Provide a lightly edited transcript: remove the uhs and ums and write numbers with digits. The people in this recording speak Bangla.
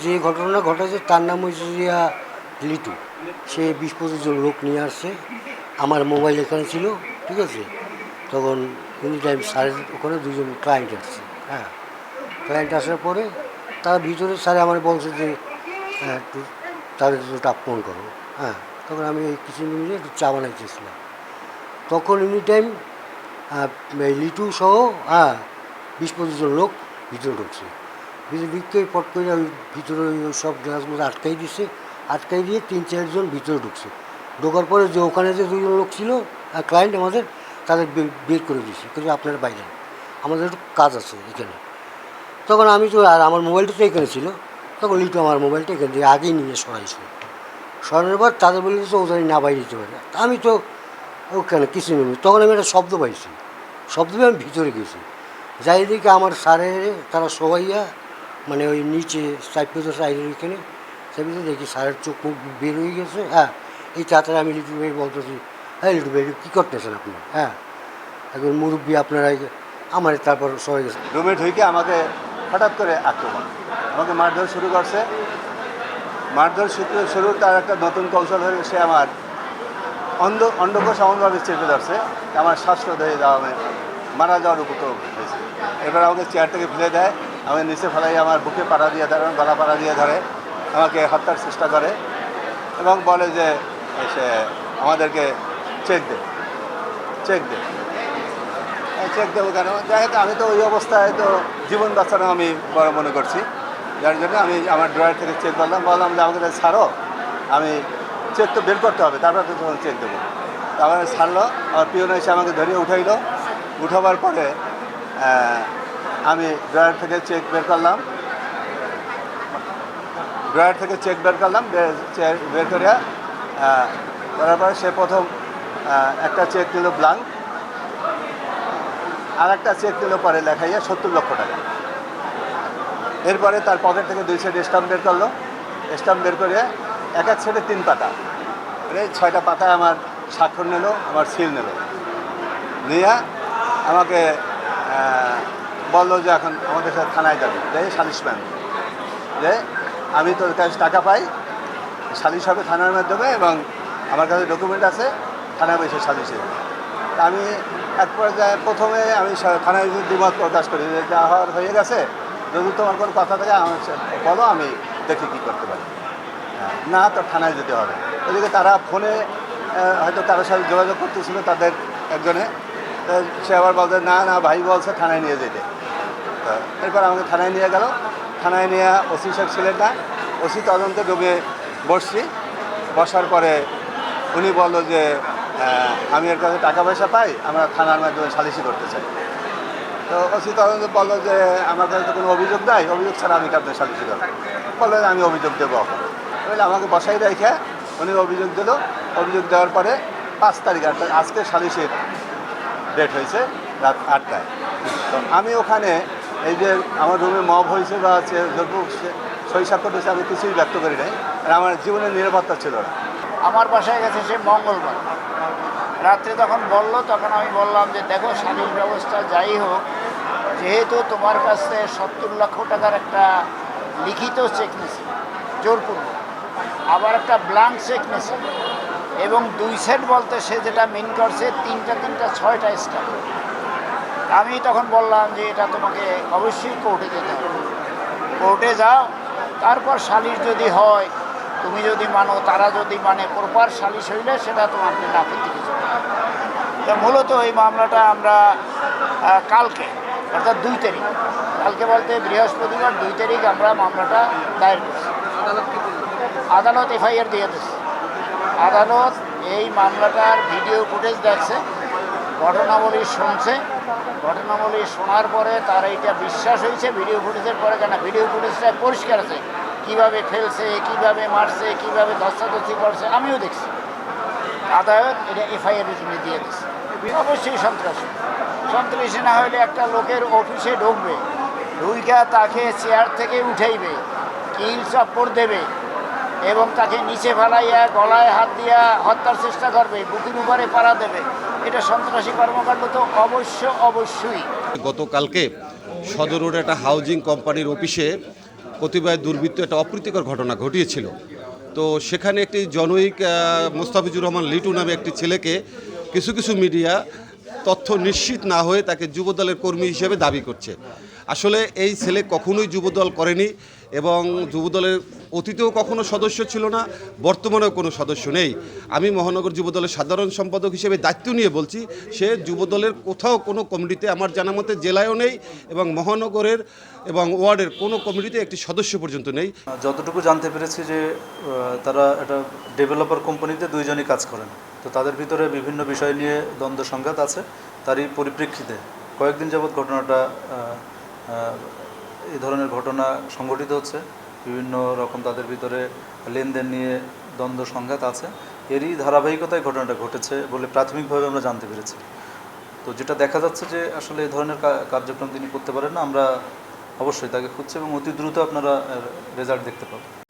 যে ঘটনা ঘটেছে তার নাম হচ্ছে লিটু। সে 20-25 জন লোক নিয়ে আসছে। আমার মোবাইল এখানে ছিল, ঠিক আছে। তখন এনি টাইম স্যারের ওখানে দুজন ক্লায়েন্ট আসছে। হ্যাঁ, ক্লায়েন্ট আসার পরে তারা ভিতরে স্যারে আমার বলছে যে একটু তাদের একটু ফোন করো। হ্যাঁ, তখন আমি এই কিছু মিলে একটু চা বানাইতেছিলাম। তখন এনি টাইম লিটু সহ 20-25 জন লোক ভিতরে ঢুকছে। ভিতরে ঢুকতে পট করে ওই ভিতরে ওই সব গ্লাসগুলো আটকাই দিচ্ছে। আটকাই দিয়ে 3-4 জন ভিতরে ঢুকছে। ঢোকার পরে যে ওখানে যে 2জন লোক ছিল ক্লায়েন্ট আমাদের, তাদের বের করে দিয়েছে, কিন্তু আপনারা বাইরে, আমাদের একটু কাজ আছে এখানে। তখন আমি তো, আর আমার মোবাইলটা তো এখানে ছিল, তখন লিটু আমার মোবাইলটা এখান থেকে আগেই নিয়ে সরাইছিল। সরানোর পর তাদের বলে দিচ্ছে ওদের না বাইরে দিতে পারে। আমি তো ওখানে কিছু নেই। তখন আমি একটা শব্দ পাইছি, শব্দ পেয়ে আমি ভিতরে গেছি। যাই দিকে আমার স্যারে তারা সবাইয়া মানে ওই নিচে সাইডে সাইডের ওইখানে সেখানে দেখি স্যারের চোখ মুখ বের হয়ে গেছে। হ্যাঁ, এই তাড়াতাড়ি আমি লিটু ভাই বলতেছি, হ্যাঁ লিটু ভাই কী করতেছেন আপনি? হ্যাঁ, একজন মুরব্বী আপনারা আমার, তারপর সবাই গেছে। রুমে ঢুকে আমাকে হঠাৎ করে আক্রমণ, আমাকে মারধর শুরু করছে। মারধর শুরু তার একটা নতুন কৌশল হয়ে সে আমার অন্ডকোষ এমনভাবে চেপে ধরছে, আমার শ্বাসরোধ হয়ে যাওয়া, মারা যাওয়ার উপক্রম হয়েছে। এবার আমাকে চেয়ার থেকে ফেলে দেয়, আমাকে নিচে ফেলাই আমার বুকে পাড়া দিয়ে ধরে, গলা পাড়া দিয়ে ধরে, আমাকে হত্যার চেষ্টা করে এবং বলে যে সে আমাদেরকে চেক দে চেক দেবো কেন? যাই হোক, আমি তো ওই অবস্থায় তো জীবন বাঁচানো আমি বড় মনে করছি, যার জন্য আমি আমার ড্রয়ার থেকে চেক করলাম, বললাম যে আমাকে ছাড়ো, আমি চেক তো বের করতে হবে, তারপর তো তখন চেক দেবো। তারপরে ছাড়লো, আমার পিওন এসে আমাকে ধরিয়ে উঠাইলো। উঠাবার পরে আমি ড্রয়ার থেকে চেক বের করলাম, বের করিয়া করার পরে সে প্রথম একটা চেক দিল ব্লাঙ্ক, আর একটা চেক দিল পরে লেখাইয়া 70 লক্ষ টাকা। এরপরে তার পকেট থেকে 2 সেট স্টাম্প বের করলো। স্টাম্প বের করে এক সেটে 3 পাতা, মানে 6টা পাতায় আমার স্বাক্ষর নিল, আমার সিল নিল। নিয়ে আমাকে বললো যে এখন আমাদের সাথে থানায় যাবে, যে সালিশম্যান, যে আমি তোর কাছে টাকা পাই, সালিশ হবে থানার মাধ্যমে এবং আমার কাছে ডকুমেন্ট আছে, থানায় বসে সালিশে। আমি এক পর্যায়ে প্রথমে আমি থানায় দ্বিমত প্রকাশ করি যে যা হওয়ার হয়ে গেছে, যদি তোমার কোনো কথা থাকে আমার বলো, আমি দেখি কী করতে পারি। না, তো থানায় যেতে হবে। ওদিকে তারা ফোনে হয়তো কারোর সাথে যোগাযোগ করতেছিল, তাদের একজনে, সে আবার বলতে না না ভাই বলছে থানায় নিয়ে যেতে। তো এরপর আমাকে থানায় নিয়ে গেল। থানায় নিয়ে ওসি সাহেব ছিলেন না, ওসি তদন্তে ডুবে বসছি। বসার পরে উনি বললো যে আমি এর কাছে টাকা পয়সা পাই, আমরা থানার মাধ্যমে সালিশি করতে চাই। তো ওসি তদন্ত বললো যে আমার কাছে তো কোনো অভিযোগ নাই, অভিযোগ ছাড়া আমি কাউকে সালিশি করবো। বললো যে আমি অভিযোগ দেবো এখন। বলে আমাকে বসাই রেখে উনি অভিযোগ দিল। অভিযোগ দেওয়ার পরে 5 তারিখ, আজকে সালিশির ডেট হয়েছে রাত 8টায়। তো আমি ওখানে এই যে আমার রুমে মব হয়েছে বা সই স্বাক্ষর হয়েছে, আমি কিছুই ব্যক্ত করি নাই, আর আমার জীবনের নিরাপত্তা ছিল না। আমার বাসায় গেছে সে মঙ্গলবার রাত্রে, তখন বললো, তখন আমি বললাম যে দেখো সালিশ ব্যবস্থা যাই হোক, যেহেতু তোমার কাছে 70 লক্ষ টাকার একটা লিখিত চেক নিছে জোরপূর্বক, আবার একটা ব্লাঙ্ক চেক নিছে এবং 2 সেট বলতে সে যেটা মিন করছে 3টা 6টা স্টাম্প। আমি তখন বললাম যে এটা তোমাকে অবশ্যই কোর্টে যেতে হবে, কোর্টে যাও, তারপর সালিশ যদি হয়, তুমি যদি মানো, তারা যদি মানে প্রপার সালিশ হইলে সেটা তোমার আপত্তি কিছু। তো মূলত এই মামলাটা আমরা কালকে, অর্থাৎ 2 তারিখ, কালকে বলতে বৃহস্পতিবার 2 তারিখ আমরা মামলাটা দায়ের করছি। আদালত এফআইআর দিয়ে দিচ্ছে। আদালত এই মামলাটার ভিডিও ফুটেজ দেখছে, ঘটনাবলী শুনছে। ঘটনাবলী শোনার পরে তার এইটা বিশ্বাস হয়েছে ভিডিও ফুটেজের পরে, কেন ভিডিও ফুটেজটা পরিষ্কার আছে, কীভাবে ফেলছে, কীভাবে মারছে, কীভাবে ধস্তাধস্তি করছে, আমিও দেখছি। আদালত এটা এফআইআর জন্য দিয়ে দিচ্ছে। অবশ্যই সন্ত্রাসী না হলে একটা লোকের অফিসে ঢুকবে, ঢুইকা তাকে চেয়ার থেকে উঠাইবে, কিল চাপ্পড় দেবে এবং তাকে নিচে ফেলাইয়া গলায় হাত দিয়া হত্যার চেষ্টা করবে, বুকের উপরে পাড়া দেবে, এটা সন্ত্রাসী কর্মকাণ্ড তো অবশ্যই। গতকালকে সদর রোডে একটা হাউজিং কোম্পানির অফিসে কতিপয় দুর্বৃত্ত একটা অপ্রীতিকর ঘটনা ঘটিয়েছিল। তো সেখানে একটি জনৈক মোস্তাফিজুর রহমান লিটু নামে একটি ছেলেকে কিছু কিছু মিডিয়া তথ্য নিশ্চিত না হয়ে তাকে যুবদলের কর্মী হিসেবে দাবি করছে। আসলে এই ছেলে কখনোই যুবদল করেনি এবং যুবদলের অতীতেও কখনো সদস্য ছিল না, বর্তমানেও কোনো সদস্য নেই। আমি মহানগর যুবদলের সাধারণ সম্পাদক হিসেবে দায়িত্ব নিয়ে বলছি, সে যুবদলের কোথাও কোনো কমিটিতে আমার জানা মতে জেলায়ও নেই এবং মহানগরের এবং ওয়ার্ডের কোনো কমিটিতে একটি সদস্য পর্যন্ত নেই। যতটুকু জানতে পেরেছি যে তারা একটা ডেভেলপার কোম্পানিতে দুইজনই কাজ করেন, তো তাদের ভিতরে বিভিন্ন বিষয় নিয়ে দ্বন্দ্ব সংঘাত আছে। তারই পরিপ্রেক্ষিতে কয়েকদিন যাবৎ ঘটনাটা এই ধরনের ঘটনা সংঘটিত হচ্ছে। বিভিন্ন রকম তাদের ভিতরে লেনদেন নিয়ে দ্বন্দ্ব সংঘাত আছে, এরই ধারাবাহিকতায় ঘটনাটা ঘটেছে বলে প্রাথমিকভাবে আমরা জানতে পেরেছি। তো যেটা দেখা যাচ্ছে যে আসলে এই ধরনের কার্যক্রম তিনি করতে পারেন না। আমরা অবশ্যই তাকে খুঁজছি এবং অতি দ্রুত আপনারা রেজাল্ট দেখতে পাবেন।